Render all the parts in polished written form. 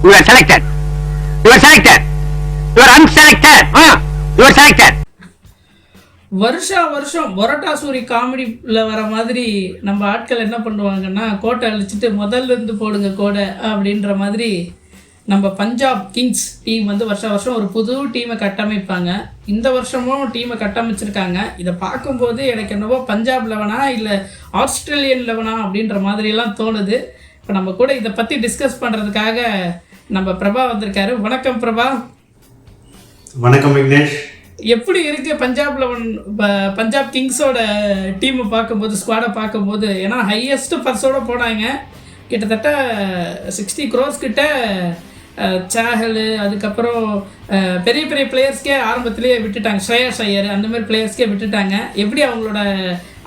You are selected. You are selected. You are unselected. You are selected. வருஷம் பொரட்டாசூரி காமெடியில் வர மாதிரி நம்ம ஆட்கள் என்ன பண்ணுவாங்கன்னா கோட்டை அழிச்சிட்டு முதல்ல இருந்து போடுங்க கோடை அப்படின்ற மாதிரி நம்ம பஞ்சாப் கிங்ஸ் டீம் வந்து வருஷம் ஒரு புது டீமை கட்டமைப்பாங்க. இந்த வருஷமும் டீமை கட்டமைச்சிருக்காங்க. இதை பார்க்கும்போது எனக்கு என்னவோ பஞ்சாப் லெவனா இல்லை ஆஸ்திரேலியன் லெவனா அப்படின்ற மாதிரியெல்லாம் தோணுது. இப்போ நம்ம கூட இதை பற்றி டிஸ்கஸ் பண்ணுறதுக்காக நம்ம பிரபா வந்திருக்காரு. வணக்கம் பிரபா. வணக்கம் விக்னேஷ். எப்படி இருக்கு பஞ்சாப் கிங்ஸோட டீமை பார்க்கும்போது, ஸ்குவாடை பார்க்கும்போது? ஏன்னா ஹையஸ்ட் பர்ஸோடு போனாங்க. கிட்டத்தட்ட 60 crores கிட்ட சாஹல், அதுக்கப்புறம் பெரிய பெரிய பிளேயர்ஸ்க்கே ஆரம்பத்திலேயே விட்டுட்டாங்க. ஸ்ரேயாஸ் ஐயர் அந்த மாதிரி பிளேயர்ஸ்க்கே விட்டுட்டாங்க. எப்படி அவங்களோட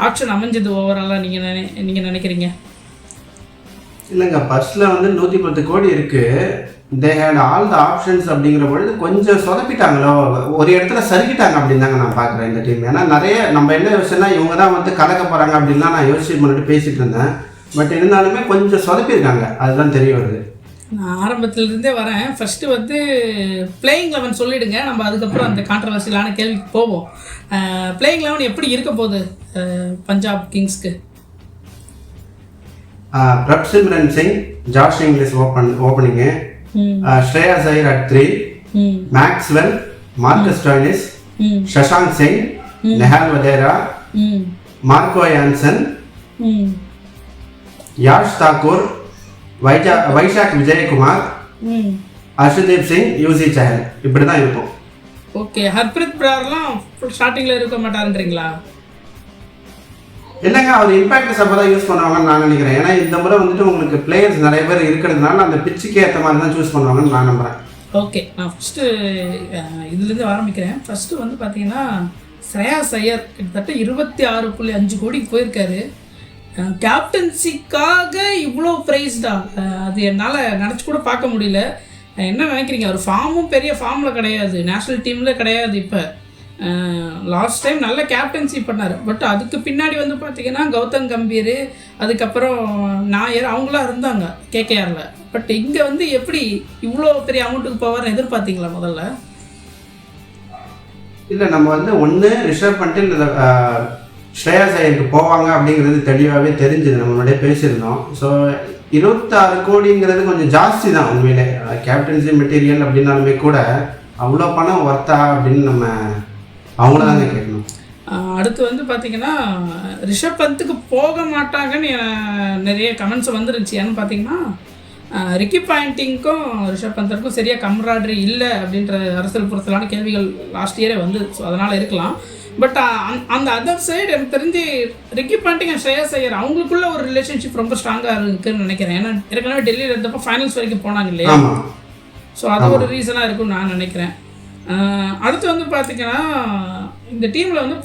ஆப்ஷன் அமைஞ்சது ஓவராலாக நீங்கள் நினைக்கிறீங்க? இல்லைங்க, பர்ஸில் வந்து 110 கோடி இருக்குது. They had all the options அப்படிங்கிற பொழுது கொஞ்சம் சொதப்பிட்டாங்களோ, ஒரு இடத்துல சறுக்கிட்டாங்க அப்படின்னு தாங்க நான் பார்க்குறேன் இந்த டீம். ஏன்னா நிறைய நம்ம என்ன யோசிச்சோன்னா இவங்க தான் வந்து கலக்க போகிறாங்க அப்படின்லாம் நான் யோசிச்சு முன்னாடி பேசிகிட்டு இருந்தேன். பட் இருந்தாலுமே கொஞ்சம் சொதப்பியிருக்காங்க, அதுதான் தெரிய வருது. நான் ஆரம்பத்துலேருந்தே வரேன். ஃபஸ்ட்டு வந்து பிளேயிங் 11 சொல்லிவிடுங்க, நம்ம அதுக்கப்புறம் அந்த கான்ட்ரவர்சியலான கேள்விக்கு போவோம். பிளேயிங் 11 எப்படி இருக்க போகுது பஞ்சாப் கிங்ஸ்க்கு? Prabhsimran Singh, Josh Inglis opening, Shreyas Iyer at 3, Maxwell, Marcus Stoinis, Shashank Singh, Nehal Wadhera, Marco Jansen, Yash Thakur, Vyshak Vijaykumar, Arshdeep Singh, Yuzi Chahal. இப்படி தான் இருக்கும். ஓகே, ஹர்ப்ரீத் பிரார்லாம் ஸ்டார்டிங்கில் இருக்க மாட்டாருன்றீங்களா? இல்லைங்க, அவர் இம்பாக்ட் சப்போ தான் யூஸ் பண்ணுவாங்கன்னு நான் நினைக்கிறேன். ஏன்னா இந்த முறை வந்துட்டு உங்களுக்கு பிளேயர்ஸ் நிறைய பேர் இருக்கிறதுனால அந்த பிச்சுக்கு ஏற்ற மாதிரி தான் சூஸ் பண்ணுவாங்கன்னு நான் நம்புகிறேன். ஓகே, நான் ஃபஸ்ட்டு இதுலேருந்து ஆரம்பிக்கிறேன். ஃபஸ்ட்டு வந்து பார்த்தீங்கன்னா ஸ்ரேயாஸ் ஐயர் கிட்டத்தட்ட 26.5 கோடிக்கு போயிருக்காரு. கேப்டன்சிக்காக இவ்வளோ ப்ரைஸ்டா? அது என்னால் நினச்சி கூட பார்க்க முடியல. என்ன நினைக்கிறீங்க? அவர் ஃபார்மும் பெரிய ஃபார்மில் கிடையாது, நேஷ்னல் டீமில் கிடையாது. இப்போ லாஸ்ட் டைம் நல்ல கேப்டன்சி பண்ணார். பட் அதுக்கு பின்னாடி வந்து பார்த்திங்கன்னா கௌதம் கம்பீர், அதுக்கப்புறம் நாயர், அவங்களாம் இருந்தாங்க கேகேஆரில். பட் இங்கே வந்து எப்படி இவ்வளோ பெரிய அமௌண்ட்டுக்கு போவார்னு எதிர்பார்த்தீங்களா முதல்ல? இல்லை, நம்ம வந்து ஒன்று ரிஷப் பண்ணிட்டு ஸ்ரேயாஸ் ஐயருக்கு போவாங்க அப்படிங்கிறது தெளிவாகவே தெரிஞ்சுது, நம்ம முன்னாடியே பேசியிருந்தோம். ஸோ 26 கோடிங்கிறது கொஞ்சம் ஜாஸ்தி தான் உண்மையிலே. கேப்டன்சி மெட்டீரியல் அப்படின்னாலுமே கூட அவ்வளோ பணம் ஒர்த்தா அப்படின்னு நம்ம அவங்கள தாங்க கேட்கணும். அடுத்து வந்து பார்த்திங்கன்னா ரிஷப் பந்துக்கு போக மாட்டாங்கன்னு நிறைய கமெண்ட்ஸ் வந்துருந்துச்சு. ஏன்னு பார்த்தீங்கன்னா ரிக்கி பாயிண்டிங்க்கும் ரிஷப் பந்தருக்கும் சரியாக கம்ராட்ரி இல்லை அப்படின்ற அரசியல் புறத்திலான கேள்விகள் லாஸ்ட் இயரே வந்து. ஸோ அதனால் இருக்கலாம். பட் அந்த அதர் சைடு எனக்கு தெரிஞ்சு Ricky Poynting and Shreyas Iyer அவங்களுக்குள்ள ஒரு ரிலேஷன்ஷிப் ரொம்ப ஸ்ட்ராங்காக இருக்குன்னு நினைக்கிறேன். ஏன்னா ஏற்கனவே டெல்லியில் இருந்தப்போ ஃபைனல்ஸ் வரைக்கும் போனாங்க இல்லையா? ஸோ அது ஒரு ரீசனாக இருக்கும்னு நான் நினைக்கிறேன். அடுத்து வந்து பார்த்திங்கன்னா இந்த டீமில் வந்து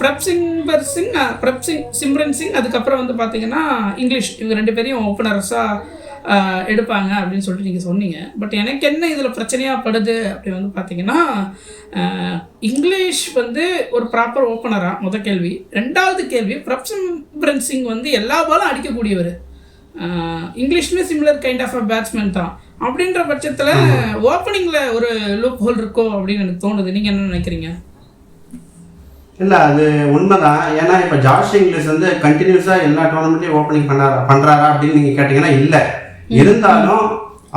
சிம்ரன் சிங், அதுக்கப்புறம் வந்து பார்த்திங்கன்னா இங்கிலீஷ், இவங்க 2 பேரையும் ஓப்பனர்ஸாக எடுப்பாங்க அப்படின்னு சொல்லிட்டு நீங்கள் சொன்னீங்க. பட் எனக்கு என்ன இதில் பிரச்சனையாக படுது அப்படி வந்து பார்த்திங்கன்னா, இங்கிலீஷ் வந்து ஒரு ப்ராப்பர் ஓப்பனராக முதல் கேள்வி. 2வது கேள்வி, பிரப்சிம்ரன் சிங் வந்து எல்லா பாலும் அடிக்கக்கூடியவர். இங்கிலீஷ்லேயும் similar kind of a batsman தான். அப்படின்ற பட்சத்தில் ஓப்பனிங்கில் ஒரு லூப் ஹோல் இருக்கோ அப்படின்னு எனக்கு தோணுது. நீங்கள் என்ன நினைக்கிறீங்க? இல்லை, அது உண்மைதான். ஏன்னா இப்போ ஜாஷ் இங்கிலீஷ் வந்து கண்டினியூஸாக எல்லா டோர்னமெண்ட்லையும் ஓப்பனிங் பண்ணுறாரா அப்படின்னு நீங்கள் கேட்டிங்கன்னா இல்லை. இருந்தாலும்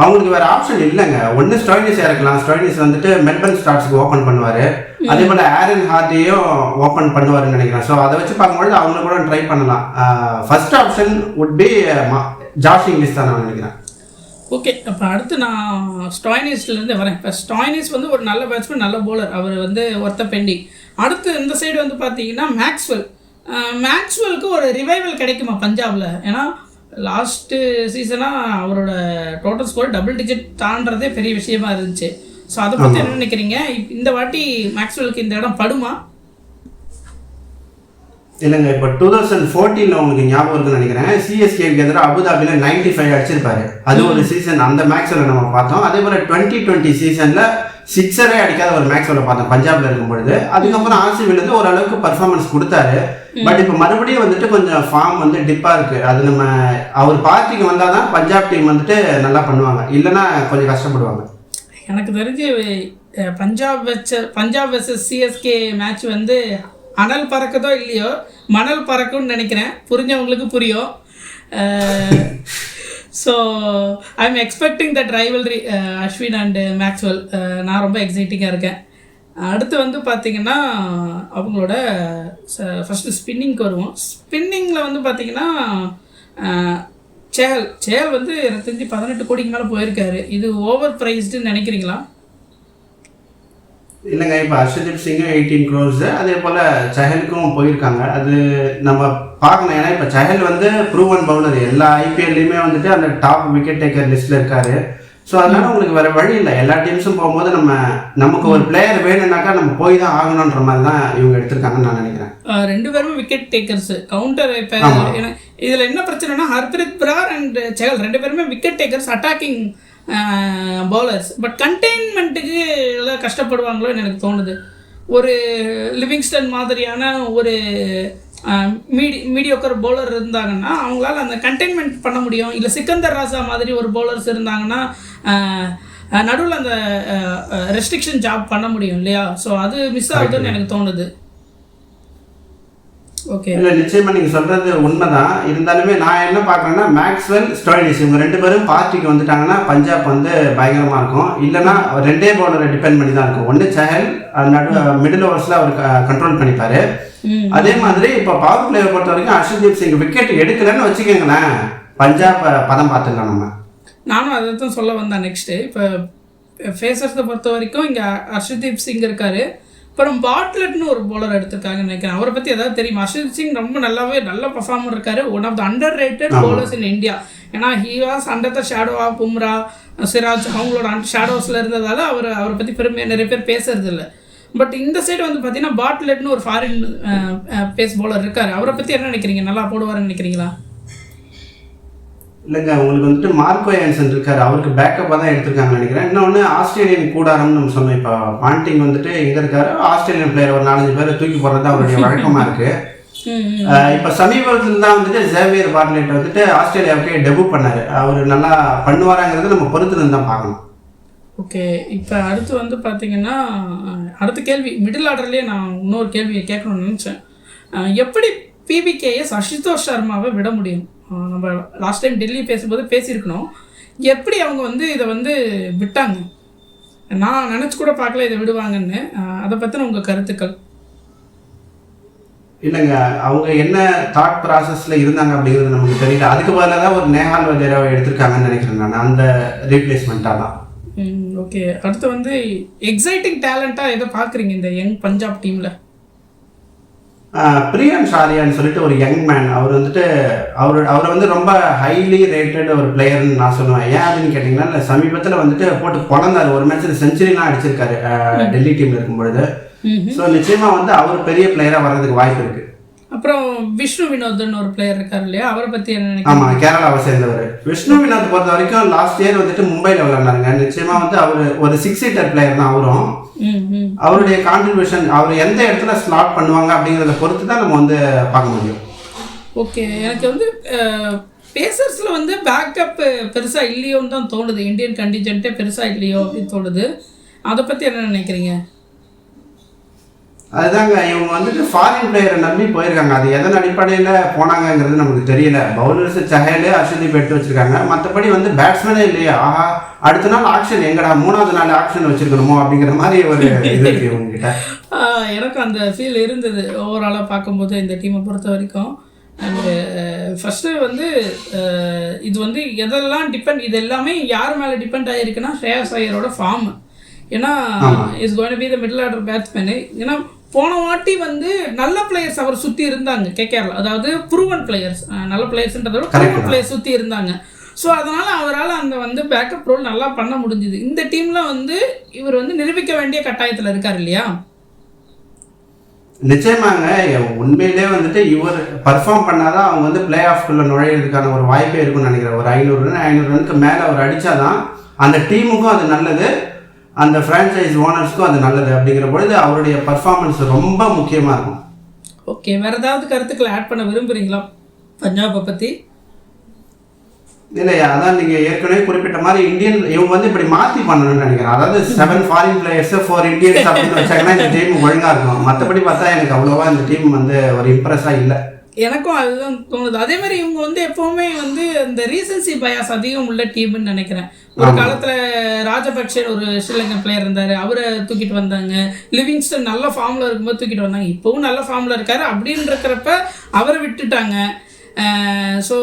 அவங்களுக்கு வேறு ஆப்ஷன் இல்லைங்க. ஒன்று ஸ்டாய்னிஸ் இறக்கலாம். ஸ்டாய்னிஸ் வந்துட்டு மெல்பர்ன் ஸ்டார்ஸ்க்கு ஓப்பன் பண்ணுவார். அதே போல் ஆரன் ஹார்டியும் ஓப்பன் பண்ணுவாருன்னு நினைக்கிறேன். ஸோ அதை வச்சு பார்க்கும்பொழுது அவங்க கூட ட்ரை பண்ணலாம். First option would be Josh English தான் நான் நினைக்கிறேன். ஓகே, அப்போ அடுத்து நான் ஸ்டாய்னிஸ்லேருந்து வரேன். இப்போ ஸ்டாய்னிஸ் வந்து ஒரு நல்ல பேட்ஸ்மேன், நல்ல போலர், அவர் வந்து ஒர்த்த பெண்டிங். அடுத்து இந்த சைடு வந்து பார்த்தீங்கன்னா மேக்ஸ்வெலுக்கு ஒரு ரிவைவல் கிடைக்குமா பஞ்சாபில்? ஏன்னா லாஸ்ட்டு சீசனாக அவரோட டோட்டல் ஸ்கோர் டபுள் டிஜிட் தாண்டதே பெரிய விஷயமா இருந்துச்சு. ஸோ அதை பற்றி என்ன நினைக்கிறீங்க? இந்த வாட்டி மேக்ஸ்வெலுக்கு இந்த இடம் படுமா? இல்லைங்க, இப்போ 2014 உங்களுக்கு ஞாபகம் இருக்குன்னு நினைக்கிறேன், சிஎஸ்கேக்கு எதிராக அபுதாபியில் 95 அடிச்சிருப்பாரு. அது ஒரு சீசன், அந்த மேக்ஸ்வெல் நம்ம பார்த்தோம். அதே போல் 2020 சீசனில் சிக்ஸரே அடிக்காத ஒரு மேக்ஸ்வெல்லை பார்த்தோம் பஞ்சாப்ல இருக்கும்பொழுது. அதுக்கப்புறம் ஆர்சிபிலேருந்து ஓரளவுக்கு பர்ஃபார்மன்ஸ் கொடுத்தாரு. பட் இப்போ மறுபடியும் வந்துட்டு கொஞ்சம் ஃபார்ம் வந்து டிப்பாக இருக்குது. அது நம்ம அவர் பார்ட்டிக்கு வந்தால் தான் பஞ்சாப் டீம் வந்துட்டு நல்லா பண்ணுவாங்க, இல்லைன்னா கொஞ்சம் கஷ்டப்படுவாங்க. எனக்கு தெரிஞ்சு பஞ்சாப் வெர்சஸ் சிஎஸ்கே மேட்ச் வந்து அனல் பறக்குதோ இல்லையோ மணல் பறக்கும்னு நினைக்கிறேன். புரிஞ்சவங்களுக்கு புரியும். So I am expecting that rivalry Ashwin and Maxwell. நான் ரொம்ப எக்ஸைட்டிங்காக இருக்கேன். அடுத்து வந்து பார்த்திங்கன்னா அவங்களோட ஃபஸ்ட்டு ஸ்பின்னிங்க்கு வருவோம். ஸ்பின்னிங்கில் வந்து பார்த்திங்கன்னா சேல் வந்து எனக்கு தெரிஞ்சு 18 கோடிக்கு மேலே போயிருக்காரு. இது ஓவர் ப்ரைஸ்டுன்னு நினைக்கிறீங்களா? இல்லைங்க, இப்போ ஹர்ஷதீப் சிங்கும் 18 crores, அதே போல் சஹலுக்கும் போயிருக்காங்க. அது நம்ம பார்க்கணும். ஏன்னா இப்போ சஹல் வந்து ப்ரூவன் பவுலர், எல்லா ஐபிஎல்லையுமே வந்துட்டு அந்த டாப் விக்கெட் டேக்கர் லிஸ்ட்டில் இருக்காரு. ஸோ அதனால உங்களுக்கு வேறு வழி இல்லை. எல்லா டீம்ஸும் போகும்போது நமக்கு ஒரு பிளேயர் வேணும்னாக்கா நம்ம போய் தான் ஆகணுன்ற மாதிரி தான் இவங்க எடுத்திருக்காங்கன்னு நான் நினைக்கிறேன். 2 பேருமே விக்கெட் டேக்கர்ஸ். கவுண்டர் இப்போ இதில் என்ன பிரச்சனைனா ஹர்ப்ரீத் பிரார் அண்ட் சஹல் 2 பேருமே wicket takers, attacking bowlers. But கண்டெய்ன்மெண்ட்டுக்கு எல்லாம் கஷ்டப்படுவாங்களோன்னு எனக்கு தோணுது. ஒரு லிவிங்ஸ்டன் மாதிரியான ஒரு மீடியோக்கர் பவுலர் இருந்தாங்கன்னா அவங்களால அந்த கண்டெய்ன்மெண்ட் பண்ண முடியும். இல்லை சிக்கந்தர் ராஜா மாதிரி ஒரு பவுலர்ஸ் இருந்தாங்கன்னா நடுவில் அந்த ரெஸ்ட்ரிக்ஷன் ஜாப் பண்ண முடியும் இல்லையா? ஸோ அது மிஸ் ஆகுதுன்னு எனக்கு தோணுது. ஓகே, இல்லை நிச்சயமாக நீங்கள் சொல்கிறது உண்மைதான். இருந்தாலுமே நான் என்ன பார்க்குறேன்னா மேக்ஸ்வெல், ஸ்டோயினிஸ் இவங்க 2 பேரும் பார்ட்டிக்கு வந்துட்டாங்கன்னா பஞ்சாப் வந்து பயங்கரமாக இருக்கும். இல்லைன்னா 2 பவுலரை டிபெண்ட் பண்ணி தான் இருக்கும். ஒன்று சஹல் மிடில் ஓவர்ஸில் அவர் கண்ட்ரோல் பண்ணிப்பார். அதே மாதிரி இப்போ பவர் பிளேயரை பொறுத்த வரைக்கும் ஹர்ஷதீப் சிங் விக்கெட் எடுக்கலன்னு வச்சுக்கோங்களேன், பஞ்சாப் பதம் பார்த்துக்கலாம். நானும் அதை தான் சொல்ல வந்தேன். நெக்ஸ்ட்டு இப்போ ஃபேஸர்ஸை பொறுத்த வரைக்கும் இங்கே ஹர்ஷதீப் சிங் இருக்கார். அப்புறம் பாட்லெட்னு ஒரு பவுலர் எடுத்திருக்காங்கன்னு நினைக்கிறேன். அவரை பற்றி எதாவது தெரியுமா? ஹர்ஷதீப் சிங் ரொம்ப நல்ல பர்ஃபார்மர் இருக்கார். One of the underrated bowlers in India. ஏன்னா he was under the shadow of Bumrah, Siraj, அவங்களோட ஷேடோஸில் இருந்ததால் அவரை பற்றி பெருமையாக நிறைய பேர் பேசுறது இல்லை. பட் இந்த சைடு வந்து பார்த்தீங்கன்னா பாட்லெட்னு ஒரு ஃபாரின் பேஸ் பவுலர் இருக்கார். அவரை பற்றி என்ன நினைக்கிறீங்க? நல்லா போடுவார்னு நினைக்கிறீங்களா? இல்லைங்க, உங்களுக்கு வந்துட்டு மார்க்கோ ஆன்சன் இருக்கார். அவருக்கு பேக்கப்பாக தான் எடுத்திருக்காங்கன்னு நினைக்கிறேன். இன்னொன்று ஆஸ்திரேலியன் கூடாரம்னு நம்ம சொன்னோம். இப்போ பாண்டிங் வந்துட்டு எங்கே இருக்காரு, ஆஸ்திரேலியன் பிளேயர் ஒரு 4-5 பேரை தூக்கி போடுறது அவருடைய வழக்கமாக இருக்குது. இப்போ சமீபத்தில் தான் வந்துட்டு ஜேவியர் பாட்லெட் வந்துட்டு ஆஸ்திரேலியாவுக்கு டெபியூட் பண்ணார். அவர் நல்லா பண்ணுவாராங்கிறது நம்ம பொறுத்துன்னு தான் பார்க்கணும். ஓகே, இப்போ அடுத்து வந்து பார்த்தீங்கன்னா அடுத்த கேள்வி மிடில் ஆர்டர்லேயே நான் இன்னொரு கேள்வியை கேட்கணும்னு நினச்சேன். எப்படி பிபிகேஎஸ் அசுதோஷ் சர்மாவை விட முடியும்? நம்ம லாஸ்ட் டைம் டெல்லி பேசும்போது பேசியிருக்கணும். எப்படி அவங்க வந்து இதை வந்து விட்டாங்க? நான் நினச்சி கூட பார்க்கல இதை விடுவாங்கன்னு. அதை பற்றின உங்கள் கருத்துக்கள்? இல்லைங்க, அவங்க என்ன தாட் ப்ராசஸில் இருந்தாங்க அப்படிங்கிறது நமக்கு தெரியல. அதுக்கு பதிலாக தான் ஒரு நேஹால் வதேராவை எடுத்திருக்காங்கன்னு நினைக்கிறேன் நான், அந்த ரீப்ளேஸ்மெண்ட்டாக தான். ஓகே, அடுத்து வந்து எக்ஸைட்டிங் டேலண்ட்டாக எதை பார்க்குறீங்க இந்த யங் பஞ்சாப் டீமில்? பிரியான்ஷ் ஆரியான்னு சொல்லிட்டு ஒரு யங் மேன். அவர் வந்துட்டு அவரை வந்து ரொம்ப ஹைலி ரேட்டட் ஒரு பிளேயர்னு நான் சொல்லுவேன். ஏன் அப்படின்னு கேட்டிங்கன்னா, இல்லை சமீபத்தில் வந்துட்டு போட்டு பிறந்தார், ஒரு மேட்ச்சில் செஞ்சுரிலாம் அடிச்சிருக்காரு டெல்லி டீமில் இருக்கும்பொழுது. ஸோ நிச்சயமாக வந்து அவர் பெரிய பிளேயராக வர்றதுக்கு வாய்ப்பு இருக்குது. அப்புறம் விஷ்ணு வினோத்னு ஒரு பிளேயர் இருக்கார் இல்லையா, அவரை பற்றி என்ன நினைக்கிறீங்க? ஆமாம், கேரளாவை சேர்ந்தவர். விஷ்ணு வினோத் பொறுத்த வரைக்கும் லாஸ்ட் இயர் வந்துட்டு மும்பையில் விளையாண்டாருங்க. நிச்சயமாக வந்து அவர் ஒரு 6-ஹிட்டர் பிளேயர் தான். அவரும் அவருடைய கான்ட்ரிபியூஷன், அவர் எந்த இடத்துல ஸ்லாட் பண்ணுவாங்க அப்படிங்கிறத பொறுத்து தான் நம்ம வந்து பார்க்க முடியும். ஓகே, எனக்கு வந்து பேசர்ஸில் வந்து பேக்கப் பெருசாக இல்லையோன்னு தான் தோணுது. இந்தியன் கண்டிஜென்ட்டே பெருசாக இல்லையோ அப்படின்னு தோணுது. அதை பற்றி என்ன நினைக்கிறீங்க? அதுதாங்க, இவங்க வந்துட்டு ஃபாரின் பிளேயரை நம்பி போயிருக்காங்க. அது எதன் அடிப்படையில் போனாங்கங்கிறது நமக்கு தெரியல. பவுலர்ஸ் சஹல், ஹர்ஷதீப் எடுத்து வச்சிருக்காங்க. மற்றபடி வந்து பேட்ஸ்மேனே இல்லையா, ஆஹா அடுத்த நாள் ஆக்ஷன் எங்கடா, 3வது நாள் ஆக்ஷன் வச்சிருக்கணுமோ அப்படிங்கிற மாதிரி ஒரு இது இருக்கு இவங்ககிட்ட. எனக்கு அந்த ஃபீல் இருந்தது ஓவராலாக பார்க்கும்போது இந்த டீமை பொறுத்த வரைக்கும். அண்டு ஃபஸ்ட்டு வந்து இது வந்து எதெல்லாம் டிபெண்ட், இது எல்லாமே யார் மேலே டிபெண்ட் ஆகிருக்குன்னா ஸ்ரேயாஸ் ஐயரோட ஃபார்ம். ஏன்னா is going to be the middle order batsman. ஏன்னா போன வாட்டி வந்து நல்ல பிளேயர்ஸ் அவர் சுற்றி இருந்தாங்க கேகேஆரில். அதாவது ப்ரூவன் பிளேயர்ஸ், நல்ல பிளேயர்ஸ்ன்றத விட ப்ரூவன் பிளேயர்ஸ் சுற்றி இருந்தாங்க. ஸோ அதனால் அவரால் அந்த வந்து பேக்கப் ரோல் நல்லா பண்ண முடிஞ்சுது. இந்த டீமில் வந்து இவர் வந்து நிரூபிக்க வேண்டிய கட்டாயத்தில் இருக்கார் இல்லையா? நிச்சயமாங்க. உண்மையிலே வந்துட்டு இவர் பர்ஃபார்ம் பண்ணாதான் அவங்க வந்து பிளே ஆஃப்குள்ள நுழையிறதுக்கான ஒரு வாய்ப்பே இருக்குன்னு நினைக்கிறேன். ஒரு 500 ரனுக்கு மேலே அவர் அடித்தாதான் அந்த டீமுக்கும் அது நல்லது, அந்த ஃப்ரான்ச்சைஸ் ஓனர்ஸ்க்கும் அது நல்லது. அப்படிங்கிற பொழுது அவருடைய பர்ஃபார்மன்ஸ் ரொம்ப முக்கியமாக இருக்கும். ஓகே, வேற ஏதாவது கருத்துக்களை ஆட் பண்ண விரும்புறீங்களா பஞ்சாபை பற்றி? இல்லையா, அதான் நீங்கள் ஏற்கனவே குறிப்பிட்ட மாதிரி இவங்க வந்து இப்படி மாற்றி பண்ணணும்னு நினைக்கிறேன். அதாவது 7 ஃபாரின் பிளேயர்ஸ் 4 இந்தியன்ஸ் அப்படின்னு வச்சாங்கன்னா இந்த டீம் ஒழுங்காக இருக்கும். மற்றபடி பார்த்தா எனக்கு அவ்வளோவா இந்த டீம் வந்து ஒரு இம்ப்ரெஸ்ஸாக இல்லை. எனக்கும் அதுதான் தோணுது. அதே மாதிரி இவங்க வந்து எப்போவுமே வந்து இந்த ரீசன்சி பயாஸ் அதிகம் உள்ள டீம்னு நினைக்கிறேன். ஒரு காலத்தில் ராஜபக்சே ஒரு ஸ்ரீலங்கன் பிளேயர் இருந்தார், அவரை தூக்கிட்டு வந்தாங்க. லிவிங்ஸ்டன் நல்ல ஃபார்மில் இருக்கும்போது தூக்கிட்டு வந்தாங்க, இப்போவும் நல்ல ஃபார்மில் இருக்காரு. அப்படின்னு இருக்கிறப்ப அவரை விட்டுட்டாங்க. ஸோ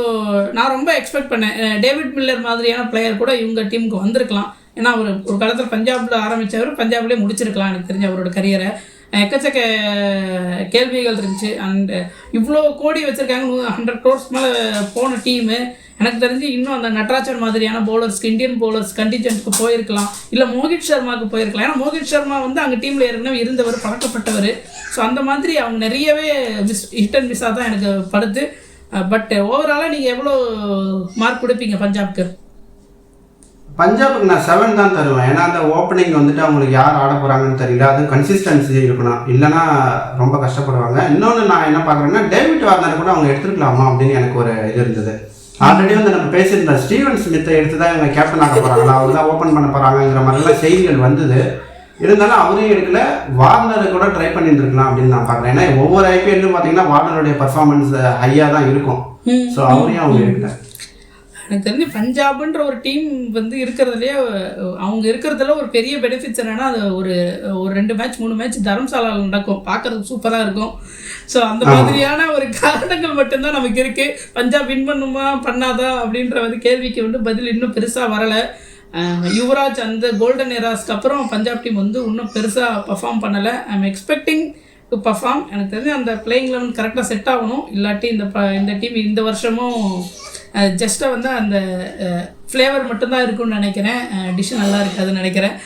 நான் ரொம்ப எக்ஸ்பெக்ட் பண்ணேன் டேவிட் மில்லர் மாதிரியான பிளேயர் கூட இவங்க டீமுக்கு வந்திருக்கலாம். ஏன்னா அவர் ஒரு காலத்தில் பஞ்சாபில் ஆரம்பித்தவர், பஞ்சாப்லேயே முடிச்சிருக்கலாம் எனக்கு தெரிஞ்ச அவரோட கரியரை. எக்கச்சக்க கேள்விகள் இருந்துச்சு. அண்ட் இவ்வளோ கோடி வச்சுருக்காங்க, 100 crores மேலே போன டீமு. எனக்கு தெரிஞ்சு இன்னும் அந்த நட்ராஜன் மாதிரியான பவுலர்ஸ்க்கு, இந்தியன் பவுலர்ஸ் கண்டிஜென்ட்க்கு போயிருக்கலாம், இல்லை மோகித் சர்மாவுக்கு போயிருக்கலாம். ஏன்னா மோகித் சர்மா வந்து அங்கே டீமில் ஏற்கனவே இருந்தவர், பழக்கப்பட்டவர். ஸோ அந்த மாதிரி அவங்க நிறையவே ஹிட் அண்ட் மிஸ்ஸாக தான் எனக்கு படுது. பட் ஓவராலாக நீங்கள் எவ்வளோ மார்க் கொடுப்பீங்க பஞ்சாப்க்கு? பஞ்சாபுக்கு நான் 7 தான் தருவேன். ஏன்னா அந்த ஓப்பனிங் வந்துட்டு அவங்களுக்கு யார் ஆட போகிறாங்கன்னு தெரியல, அதுவும் கன்சிஸ்டன்சி இருக்கணும், இல்லைனா ரொம்ப கஷ்டப்படுவாங்க. இன்னொன்று நான் என்ன பார்க்குறேன்னா டேவிட் வார்னர் கூட அவங்க எடுத்துருக்கலாமா அப்படின்னு எனக்கு ஒரு இது இருந்தது. ஆல்ரெடி வந்து நம்ம பேசியிருந்தோம், ஸ்டீவன் ஸ்மித்தை எடுத்து தான் இவங்க கேப்டன் ஆக போகிறாங்களா, அவர் தான் ஓப்பன் பண்ண போகிறாங்கிற மாதிரிலாம் செய்திகள் வந்தது. இருந்தாலும் அவரையும் எடுக்கல, வார்னரை கூட ட்ரை பண்ணியிருந்துருக்கலாம் அப்படின்னு நான் பார்க்குறேன். ஏன்னா ஒவ்வொரு ஐபிஎல்லும் பார்த்தீங்கன்னா வார்னருடைய பர்ஃபார்மன்ஸ் ஹையாக தான் இருக்கும். ஸோ அவரையும் அவங்க எடுக்கல. எனக்கு தெரிஞ்சு பஞ்சாப்ன்ற ஒரு டீம் வந்து இருக்கிறதுலே அவங்க இருக்கிறதுல ஒரு பெரிய பெனிஃபிட்ஸ் என்னென்னா, அது ஒரு 2 மேட்ச் 3 மேட்ச் தரம்சாலாவில் நடக்கும், பார்க்குறதுக்கு சூப்பராக இருக்கும். ஸோ அந்த மாதிரியான ஒரு காரணங்கள் மட்டும்தான் நமக்கு இருக்குது. பஞ்சாப் வின் பண்ணுமா பண்ணாதா அப்படின்ற வந்து கேள்விக்கு வந்து பதில் இன்னும் பெருசாக வரலை. யுவராஜ் அந்த கோல்டன் எராஸ்க்கு அப்புறம் பஞ்சாப் டீம் வந்து இன்னும் பெருசாக பர்ஃபார்ம் பண்ணலை. I'm expecting to perform. எனக்கு தெரிஞ்சு அந்த பிளேயிங் லெவன் கரெக்டாக செட் ஆகணும். இல்லாட்டி இந்த டீம் இந்த வருஷமும் ஜஸ்ட்டாக வந்து அந்த ஃப்ளேவர் மட்டும்தான் இருக்குன்னு நினைக்கிறேன். டிஷ் நல்லா இருக்காதுன்னு நினைக்கிறேன்.